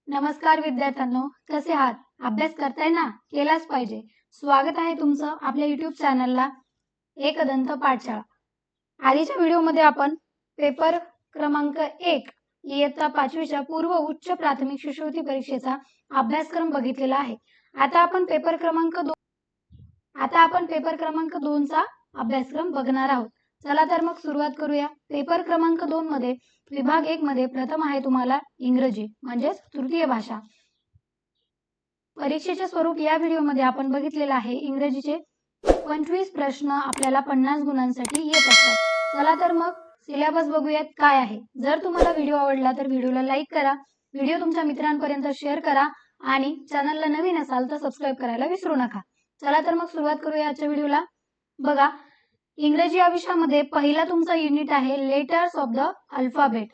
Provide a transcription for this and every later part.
नमस्कार विद्यार्थ्यांनो, कसे आहात? अभ्यास करताय ना? केलाच पाहिजे. स्वागत आहे तुमचं आपल्या YouTube चॅनलला एकदंत पाठशाळा. आधीच्या व्हिडिओमध्ये आपण पेपर क्रमांक 1 इयत्ता 5वीच्या पूर्व उच्च प्राथमिक शिष्यवृत्ती परीक्षेचा अभ्यासक्रम बघितलेला आहे. आता आपण पेपर क्रमांक 2 चा अभ्यासक्रम बघणार आहोत. चला तर मग सुरुवात करूया. पेपर क्रमांक 2 मध्ये विभाग 1 मध्ये प्रथम आहे तुम्हाला इंग्रजी म्हणजेच तृतीय भाषा. परीक्षेचे स्वरूप या व्हिडिओमध्ये आपण बघितलेलं आहे. इंग्रजीचे 25 प्रश्न आपल्याला 50 गुणांसाठी येत असतात. चला तर मग सिलेबस बघूयात काय आहे. जर तुम्हाला व्हिडिओ आवडला तर व्हिडिओला लाईक करा, व्हिडिओ तुमच्या मित्रांपर्यंत शेअर करा आणि चॅनलला नवीन असाल तर सबस्क्राइब करायला विसरू नका. चला तर मग सुरुवात करूया आजच्या व्हिडिओला. बघा, इंग्रजी या विषयामध्ये पहिला तुमचा युनिट आहे लेटर्स ऑफ द अल्फाबेट.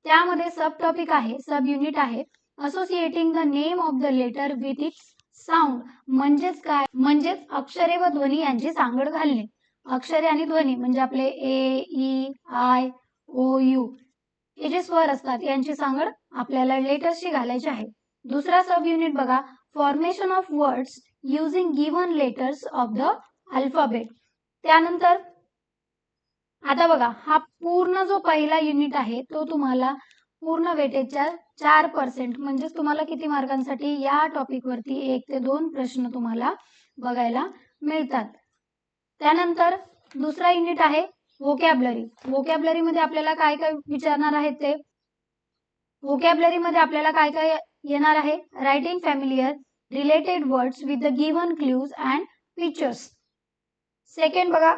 त्यामध्ये सब टॉपिक आहे, सब युनिट आहे associating the name of the letter with its sound. म्हणजेच काय? म्हणजेच अक्षरे व ध्वनी यांची सांगड घालणे. अक्षरे आणि ध्वनी म्हणजे आपले ए, ई, आय, ओ, यू हे जे स्वर असतात यांची सांगड आपल्याला लेटर्सशी घालायची आहे. दुसरा सब युनिट बघा, formation of words using given letters of the alphabet. त्यानंतर आता बघा, हा पूर्ण जो पहिला युनिट आहे तो तुम्हाला पूर्ण वेटेजच्या 4% म्हणजे तुम्हाला किती मार्कांसाठी या टॉपिक वरती 1 ते 2 प्रश्न तुम्हाला बघायला मिळतात. त्यानंतर दुसरा युनिट आहे व्होकॅब्युलरी. व्होकॅब्युलरी मध्ये आपल्याला काय काय विचारणार आहेत ते व्होकॅब्युलरी मध्ये आपल्याला काय काय येणार आहे? Writing familiar related words with the given clues and pictures. Second बघा,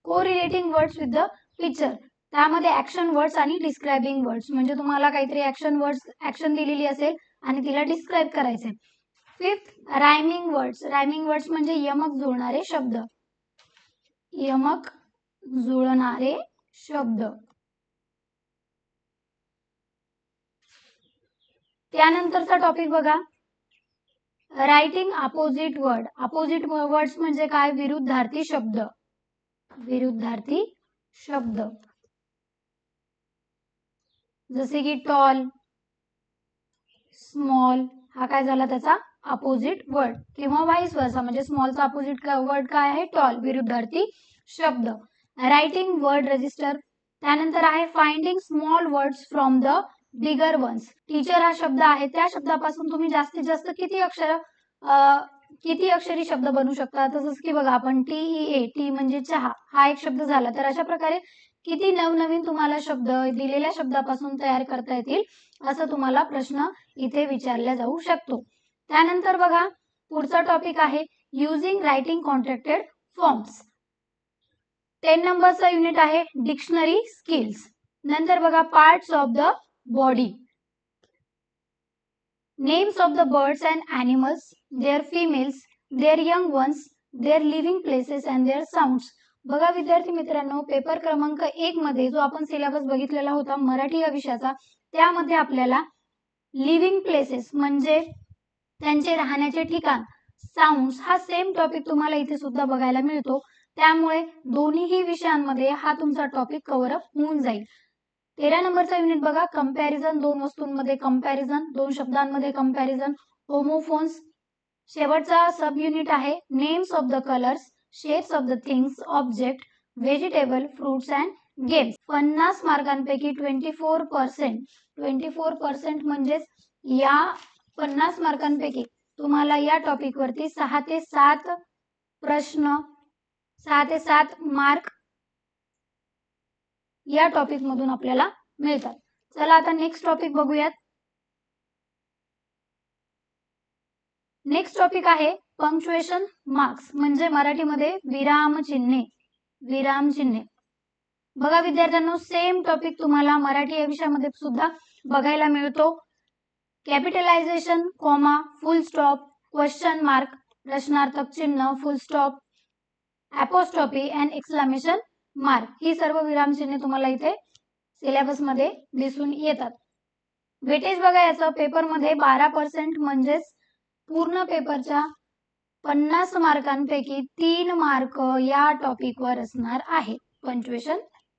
correlating words with the picture. त्यामध्ये ऍक्शन वर्ड्स आणि डिस्क्राइबिंग वर्ड्स म्हणजे तुम्हाला काहीतरी ऍक्शन दिलेली असेल आणि तिला डिस्क्राइब करायचे. Fifth, rhyming words. Rhyming words म्हणजे यमक जुळणारे शब्द. यमक जुळणारे शब्द. त्यानंतरचा टॉपिक बघा, writing opposite word. Opposite words म्हणजे काय? विरुद्धार्थी शब्द. विरुद्धार्थी शब्द जसे की टॉल, स्मॉल हा काय झाला त्याचा अपोजिट वर्ड, किंवा वाइस वर्सा म्हणजे स्मॉलचा अपोजिट वर्ड काय आहे? टॉल, विरुद्धार्थी शब्द. Writing word register. त्यानंतर आहे finding small words from the bigger ones. Teacher हा शब्द आहे, त्या शब्दापासून तुम्ही जास्तीत जास्त किती अक्षरी शब्द बनवू शकता. तसंच की बघा, आपण TEA, टी म्हणजे चहा हा एक शब्द झाला. तर अशा प्रकारे किती नवनवीन तुम्हाला शब्द दिलेल्या शब्दापासून तयार करता येतील असं तुम्हाला प्रश्न इथे विचारला जाऊ शकतो. त्यानंतर बघा, पुढचा टॉपिक आहे युजिंग रायटिंग कॉन्ट्रॅक्टेड फॉर्म्स. 10 नंबरचा युनिट आहे डिक्शनरी स्किल्स. नंतर बघा, parts of the body. Names of the birds and animals, their females, their young ones, their living places and their sounds. बघा विद्यार्थी मित्रांनो, पेपर क्रमांक 1 मध्ये जो आपण सिलेबस बघितलेला होता मराठी या विषयाचा, त्यामध्ये आपल्याला लिव्हिंग प्लेसेस म्हणजे त्यांचे राहण्याचे ठिकाण, साऊंड्स हा सेम टॉपिक तुम्हाला इथे सुद्धा बघायला मिळतो. त्यामुळे दोन्ही विषयांमध्ये हा तुमचा टॉपिक कव्हर अप होऊन जाईल. 13 नंबरचा युनिट बघा, कंपॅरिझन. दोन वस्तूंमध्ये कंपॅरिझन, दोन शब्दांमध्ये कंपॅरिझन. होमोफोन्स. शेवटचा सब युनिट आहे names of the colours, shapes of the things, object, vegetable, fruits and games. 50 मार्कांपैकी 24% म्हणजेच या 50 मार्कांपैकी तुम्हाला या टॉपिक वरती 6 ते 7 प्रश्न, 6 ते 7 मार्क या टॉपिक मधून आपल्याला मिळतात. चला आता नेक्स्ट टॉपिक बघूयात. नेक्स्ट टॉपिक आहे पंक्च्युएशन मार्क्स म्हणजे मराठीमध्ये विराम चिन्हे. विराम चिन्हे. बघा विद्यार्थ्यांनो, सेम टॉपिक तुम्हाला मराठी या विषयामध्ये सुद्धा बघायला मिळतो. Capitalisation, comma, full stop, question mark, प्रश्नार्थक चिन्ह, full stop, apostrophe and exclamation mark ही सर्व विराम चिन्हे तुम्हाला इथे सिलेबस मध्ये दिसून येतात. वेटेज बघा, याचं पेपर मध्ये 12% म्हणजेच पूर्ण पेपरच्या 50 मार्कांपैकी 3 मार्क या टॉपिक वर असणार आहे, पंक्च्युएशन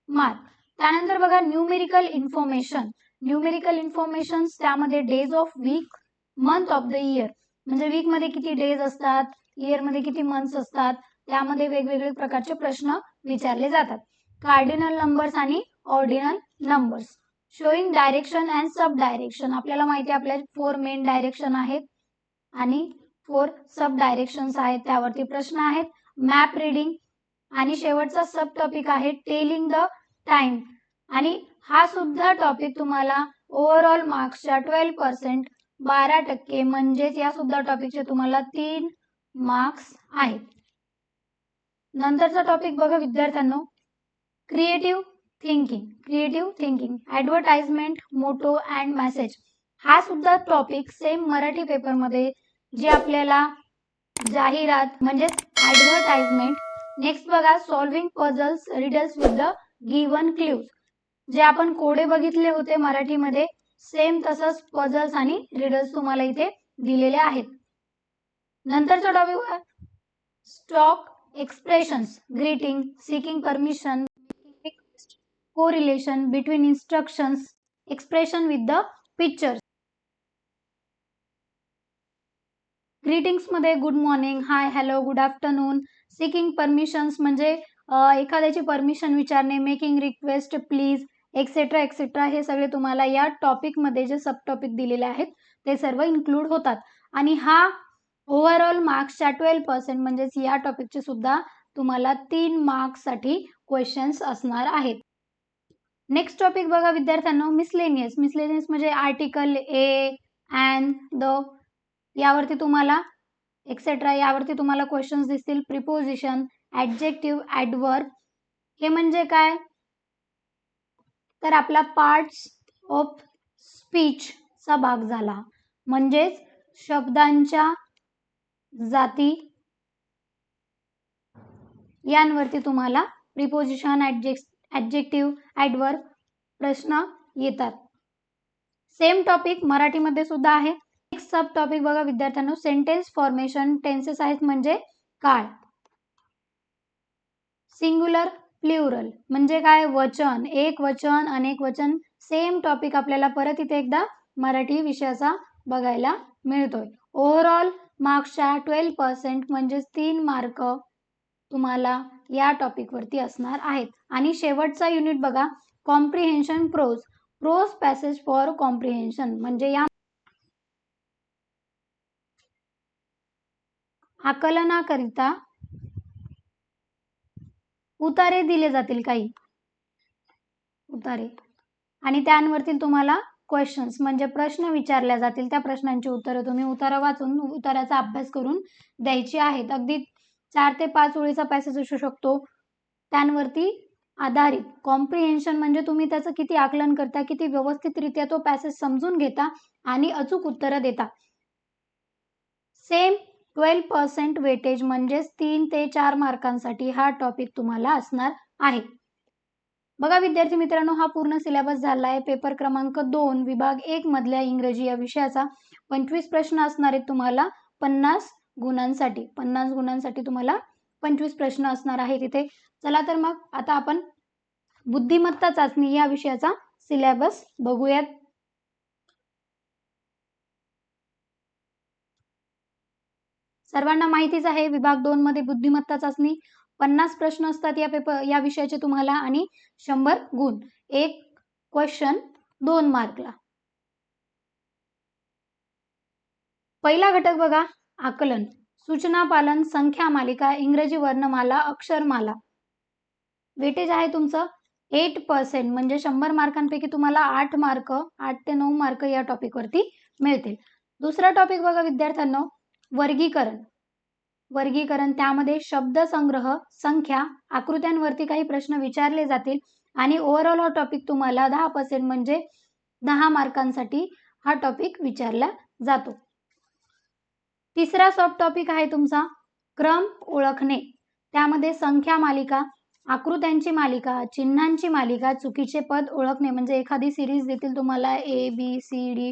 मार्क. त्यानंतर बघा न्यूमेरिकल इन्फॉर्मेशन. न्यूमेरिकल इन्फॉर्मेशन्स त्यामध्ये days of week, month of the year म्हणजे वीक मध्ये किती डेज असतात, इयर मध्ये किती मंथ्स असतात, त्यामध्ये वेगवेगळे प्रकारचे प्रश्न विचारले जातात. कार्डिनल नंबर्स आणि ordinal numbers, showing direction and sub direction, आपल्याला माहिती आहे आपल्या 4 मेन डायरेक्शन आहेत आणि 4 सब डायरेक्शन्स आहेत, त्यावरती प्रश्न आहेत. मॅप रीडिंग आणि शेवटचा सब टॉपिक आहे टेलिंग द टाइम, आणि हा सुद्धा टॉपिक तुम्हाला ओव्हरऑल मार्क्सच्या 12% 12% म्हणजेच या सुद्धा टॉपिकचे तुम्हाला 3 मार्क्स आहेत. नंतरचा टॉपिक बघा विद्यार्थ्यांनो, creative thinking, advertisement, motto and message, हा सुद्धा टॉपिक सेम मराठी पेपर मध्ये जे आपल्याला जाहिरात म्हणजेच ऍडव्हर्टाइजमेंट. नेक्स्ट बघा solving puzzles riddles with the given clues, जे आपण कोडे बघितले होते मराठीमध्ये सेम तसंच पझल्स आणि रिडल्स तुम्हाला इथे दिलेले आहेत. नंतरचा topic stock expressions, greeting, seeking permission, correlation between instructions, expression with the pictures. Greetings मध्ये good morning, hi, hello, good afternoon. Seeking permissions म्हणजे एखाद्याची परमिशन विचारणे, making request, please, etcetera etcetera, हे सगळे तुम्हाला या टॉपिक मध्ये जे सब टॉपिक दिलेले आहेत ते सर्व इन्क्लूड होतात. आणि हा ओव्हरऑल मार्क्सच्या 12% म्हणजेच या टॉपिकचे सुद्धा तुम्हाला 3 मार्क्स साठी क्वेश्चन्स असणार आहेत. नेक्स्ट टॉपिक बघा विद्यार्थ्यांनो, मिसलेनियस म्हणजे आर्टिकल, ए, अँड, द, यावरती तुम्हाला एक्सेट्रा यावरती तुम्हाला क्वेश्चन्स दिसतील. प्रिपोजिशन, ऍडजेक्टिव्ह, ऍडवर्ब, हे म्हणजे काय तर आपला पार्ट्स ऑफ स्पीच चा भाग झाला, म्हणजेच शब्दांच्या जाती यांवरती तुम्हाला प्रिपोजिशन, ऍडजेक्टिव्ह, ऍडवर्ब प्रश्न येतात. सेम टॉपिक मराठीमध्ये सुद्धा आहे. नेक्स्ट सब टॉपिक बघा विद्यार्थ्यांनो, सेंटेन्स फॉर्मेशन, टेन्सेस आहेत म्हणजे काळ. सिंग्युलर, प्लुरल म्हणजे काय वचन, एक वचन, अनेक वचन, सेम टॉपिक आपल्याला परत इथे एकदा मराठी विषयाचा बघायला मिळतोय. ओव्हरऑल मार्क्सच्या 12% म्हणजेच 3 मार्क तुम्हाला या टॉपिक वरती असणार आहेत. आणि शेवटचा युनिट बघा, comprehension prose passage for comprehension, म्हणजे या आकलनाकरिता उतारे दिले जातील, काही उतारे, आणि त्यांवरती तुम्हाला क्वेश्चन्स म्हणजे प्रश्न विचारले जातील. त्या प्रश्नांची उत्तरं तुम्ही उतारा वाचून उताराचा अभ्यास करून द्यायची आहेत. अगदी 4 ते 5 ओळीचा पॅसेज असू शकतो, त्यांवरती आधारित. कॉम्प्रिहेन्शन म्हणजे तुम्ही त्याचं किती आकलन करता, किती व्यवस्थितरित्या तो पॅसेज समजून घेता आणि अचूक उत्तरं देता. सेम 12% वेटेज म्हणजेच 3 ते 4 मार्कांसाठी हा टॉपिक तुम्हाला असणार आहे. बघा विद्यार्थी मित्रांनो, हा पूर्ण सिलेबस झाला आहे. पेपर क्रमांक 2 विभाग 1 मधल्या इंग्रजी या विषयाचा 25 प्रश्न असणार आहेत तुम्हाला 50 गुणांसाठी. 50 गुणांसाठी तुम्हाला 25 प्रश्न असणार आहेत इथे. चला तर मग आता आपण बुद्धिमत्ता चाचणी या विषयाचा सिलेबस बघूयात. सर्वांना माहितीच आहे विभाग 2 मध्ये बुद्धिमत्ता चाचणी 50 प्रश्न असतात या विषयाचे तुम्हाला आणि 100 गुण. एक क्वेश्चन 2 मार्कला. पहिला घटक बघा, आकलन, सूचना पालन, संख्या मालिका, इंग्रजी वर्णमाला, अक्षरमाला. वेटेज आहे तुमचं 8% म्हणजे 100 मार्कांपैकी तुम्हाला 8 मार्क 8 ते 9 मार्क या टॉपिक वरती मिळतील. दुसरा टॉपिक बघा विद्यार्थ्यांनो, वर्गीकरण, त्यामध्ये शब्द संग्रह, संख्या, आकृत्यांवरती काही प्रश्न विचारले जातील आणि ओव्हरऑल हा टॉपिक तुम्हाला 10% म्हणजे 10 मार्कांसाठी हा टॉपिक विचारला जातो. तिसरा सब टॉपिक आहे तुमचा क्रम ओळखणे, त्यामध्ये संख्या मालिका, आकृत्यांची मालिका, चिन्हांची मालिका, चुकीचे पद ओळखणे म्हणजे एखादी सिरीज देतील तुम्हाला ABCD,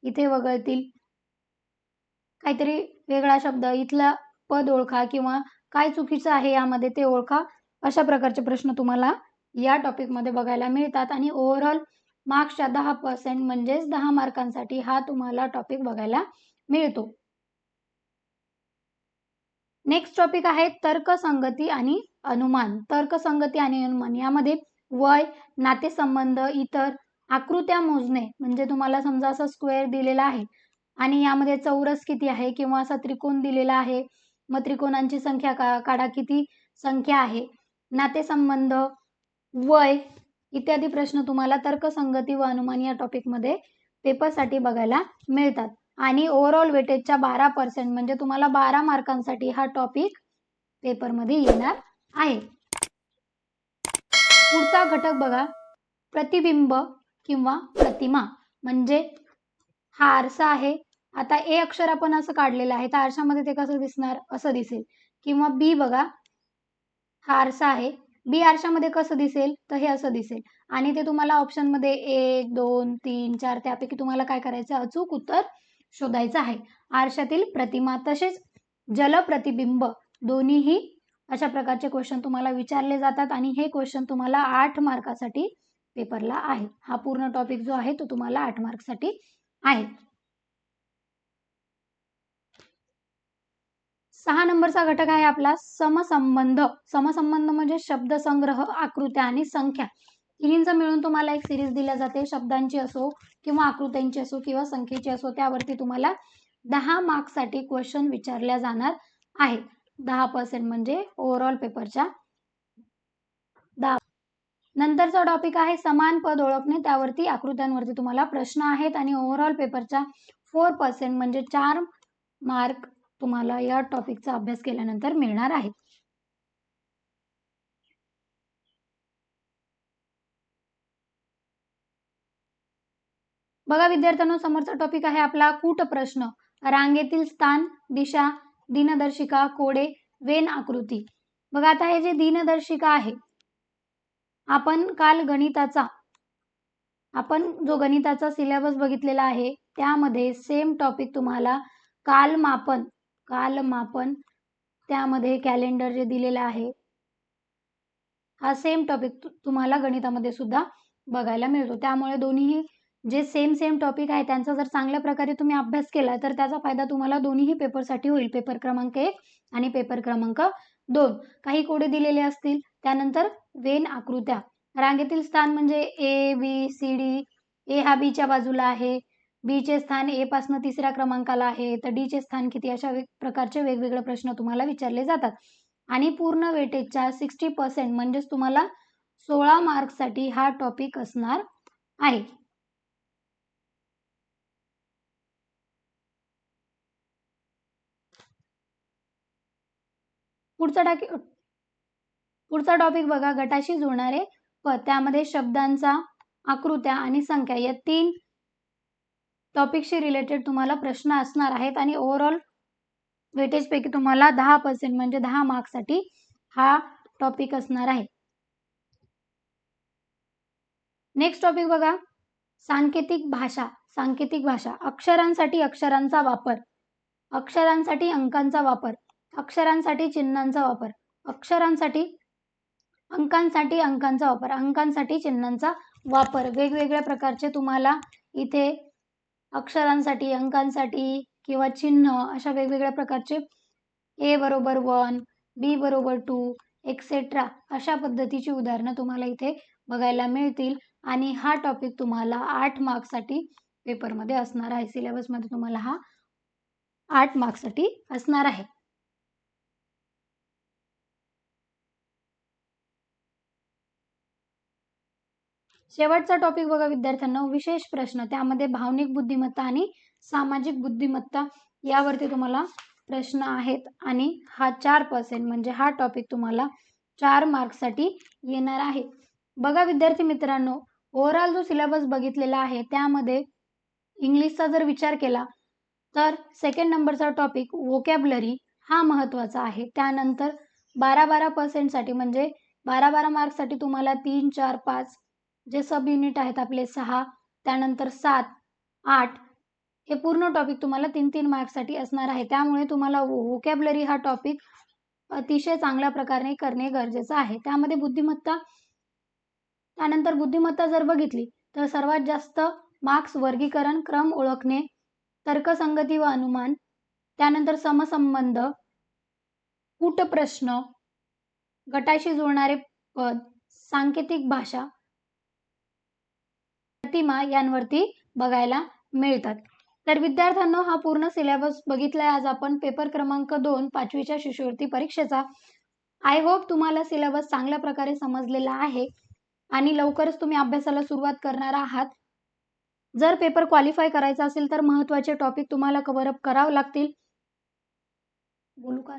इथे वगळतील काहीतरी वेगळा शब्द, इथला पद ओळखा किंवा काय चुकीचं आहे यामध्ये ते ओळखा, अशा प्रकारचे प्रश्न तुम्हाला या टॉपिक मध्ये बघायला मिळतात. आणि ओव्हरऑल मार्क्सच्या 10% म्हणजेच 10 मार्कांसाठी हा तुम्हाला टॉपिक बघायला मिळतो. नेक्स्ट टॉपिक आहे तर्कसंगती आणि अनुमान. तर्कसंगती आणि अनुमान यामध्ये वय, नातेसंबंध, इतर आकृत्या मोजणे, म्हणजे तुम्हाला समजा असा स्क्वेअर दिलेला आहे आणि यामध्ये चौरस किती आहे किंवा असा त्रिकोण दिलेला आहे, मग त्रिकोणांची संख्या काढा, किती संख्या आहे, नातेसंबंध, वय इत्यादी प्रश्न तुम्हाला तर्कसंगती व अनुमान या टॉपिकमध्ये पेपरसाठी बघायला मिळतात. आणि ओव्हरऑल वेटेजच्या 12% म्हणजे तुम्हाला 12 मार्कांसाठी हा टॉपिक पेपरमध्ये येणार आहे. पुढचा घटक बघा, प्रतिबिंब किंवा प्रतिमा. म्हणजे हा आरसा आहे, आता ए अक्षर आपण असं काढलेलं आहे तर आरशामध्ये ते कसं दिसणार, असं दिसेल. किंवा बी बघा, हा आरसा आहे, बी आरशामध्ये कसं दिसेल, तर हे असं दिसेल. आणि ते तुम्हाला ऑप्शनमध्ये 1 2 3 4 त्यापैकी तुम्हाला काय करायचं, अचूक उत्तर शोधायचं आहे. आरशातील प्रतिमा तसेच जलप्रतिबिंब दोन्हीही अशा प्रकारचे क्वेश्चन तुम्हाला विचारले जातात आणि हे क्वेश्चन तुम्हाला 8 मार्कासाठी पेपरला आहे. हा पूर्ण टॉपिक जो आहे तो तुम्हाला 8 मार्कसाठी आहे. 6 नंबरचा घटक आहे आपला समसंबंध. समसंबंध म्हणजे शब्दसंग्रह, आकृत्या आणि संख्या तिन्हींचा मिळून तुम्हाला एक सिरीज दिल्या जाते. शब्दांची असो किंवा आकृत्यांची असो किंवा संख्येची असो, त्यावरती तुम्हाला 10 मार्क्ससाठी क्वेश्चन विचारल्या जाणार आहे. 10% म्हणजे ओव्हरऑल पेपरच्या 10. नंतरचा टॉपिक आहे समान पद ओळखणे. त्यावरती आकृत्यांवरती तुम्हाला प्रश्न आहेत आणि ओव्हरऑल पेपरच्या 4% म्हणजे 4 मार्क तुम्हाला या टॉपिकचा अभ्यास केल्यानंतर मिळणार आहे. बघा विद्यार्थ्यांनो, समोरचा टॉपिक आहे आपला कूट प्रश्न. रांगेतील स्थान, दिशा, दिनदर्शिका, कोडे, वेन आकृती. बघा आता हे जे दिनदर्शिका आहे, आपण काल जो गणिताचा सिलेबस बघितलेला आहे त्यामध्ये सेम टॉपिक तुम्हाला कालमापन त्यामध्ये कॅलेंडर जे दिलेलं आहे, हा सेम टॉपिक तुम्हाला गणितामध्ये सुद्धा बघायला मिळतो. त्यामुळे दोन्हीही जे सेम टॉपिक आहे त्यांचा जर चांगल्या प्रकारे तुम्ही अभ्यास केला तर त्याचा फायदा तुम्हाला दोन्हीही पेपरसाठी होईल. पेपर क्रमांक 1 आणि पेपर क्रमांक 2. काही कोडे दिलेले असतील, त्यानंतर वेन आकृत्या. रांगेतील स्थान म्हणजे ए बी सी डी. ए हा बी च्या बाजूला आहे, बी चे स्थान ए पासून 3ऱ्या क्रमांकाला आहे, तर डी चे स्थान किती, अशा प्रकारचे वेगवेगळे प्रश्न तुम्हाला विचारले जातात. आणि पूर्ण वेटेजच्या 60% म्हणजेच तुम्हाला 16 मार्क्ससाठी हा टॉपिक असणार आहे. पुढचा टॉपिक बघा, गटाशी जोडणारे पद. त्यामध्ये शब्दांचा, आकृत्या आणि संख्या या 3 टॉपिकशी रिलेटेड तुम्हाला प्रश्न असणार आहेत आणि ओव्हरऑल वेटेज पैकी तुम्हाला 10% म्हणजे 10 मार्क्ससाठी हा टॉपिक असणार आहे. नेक्स्ट टॉपिक बघा, सांकेतिक भाषा. अक्षरांसाठी अक्षरांचा वापर, अक्षरांसाठी अंकांचा वापर, अक्षरांसाठी चिन्हांचा वापर, अक्षरांसाठी अंकांचा वापर, अंकांसाठी चिन्हांचा वापर. वेगवेगळ्या प्रकारचे तुम्हाला इथे अक्षरांसाठी, अंकांसाठी किंवा चिन्ह अशा वेगवेगळ्या प्रकारचे ए बरोबर 1, बी बरोबर 2 एक्सेट्रा अशा पद्धतीची उदाहरणं तुम्हाला इथे बघायला मिळतील. आणि हा टॉपिक तुम्हाला 8 मार्क्ससाठी पेपरमध्ये असणार आहे. सिलेबसमध्ये तुम्हाला हा 8 मार्क्ससाठी असणार आहे. शेवटचा टॉपिक बघा विद्यार्थ्यांना, विशेष प्रश्न. त्यामध्ये भावनिक बुद्धिमत्ता आणि सामाजिक बुद्धिमत्ता यावरती तुम्हाला प्रश्न आहेत आणि हा 4% म्हणजे हा टॉपिक तुम्हाला 4 मार्क्ससाठी येणार आहे. बघा विद्यार्थी मित्रांनो, ओव्हरऑल जो सिलेबस बघितलेला आहे त्यामध्ये इंग्लिशचा जर विचार केला तर 2nd नंबरचा टॉपिक वोकॅब्युलरी हा महत्त्वाचा आहे. त्यानंतर 12% साठी म्हणजे 12 मार्क्ससाठी तुम्हाला 3 4 5 जे सब युनिट आहेत आपले 6, त्यानंतर 7 8 हे पूर्ण टॉपिक तुम्हाला 3 मार्क्ससाठी असणार आहे. त्यामुळे तुम्हाला वोकॅब्युलरी हा टॉपिक अतिशय चांगल्या प्रकारे करणे गरजेचं आहे. त्यामध्ये बुद्धिमत्ता, त्यानंतर बुद्धिमत्ता जर बघितली तर सर्वात जास्त मार्क्स वर्गीकरण, क्रम ओळखणे, तर्कसंगती व अनुमान, त्यानंतर समसंबंध, कूटप्रश्न, गटाशी जुळणारे पद, सांकेतिक भाषा, प्रतिमा यांवरती बघायला मिळतात. तर विद्यार्थ्यांनो, हा पूर्ण सिलेबस बघितलाय आज आपण पेपर क्रमांक 2 5वीच्या शिष्यवृत्ती परीक्षेचा. आय होप तुम्हाला सिलेबस चांगल्या प्रकारे समजलेला आहे आणि लवकरच तुम्ही अभ्यासाला सुरुवात करणार आहात. जर पेपर क्वालिफाय करायचा असेल तर महत्त्वाचे टॉपिक तुम्हाला कव्हर अप करावे लागतील. बोलू का?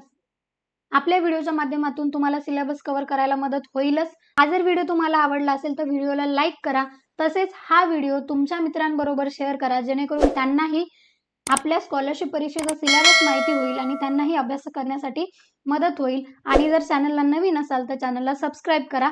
आपल्या व्हिडिओच्या माध्यमातून तुम्हाला सिलेबस कव्हर करायला मदत होईलच. हा जर व्हिडिओ तुम्हाला आवडला असेल तर व्हिडिओला लाईक करा. तसेच हा व्हिडिओ तुमच्या मित्रांबरोबर शेअर करा, जेणेकरून त्यांनाही आपल्या स्कॉलरशिप परीक्षेचा सिलेबस माहिती होईल आणि त्यांनाही अभ्यास करण्यासाठी मदत होईल. आणि जर चॅनलला नवीन असाल तर चॅनलला सबस्क्राईब करा.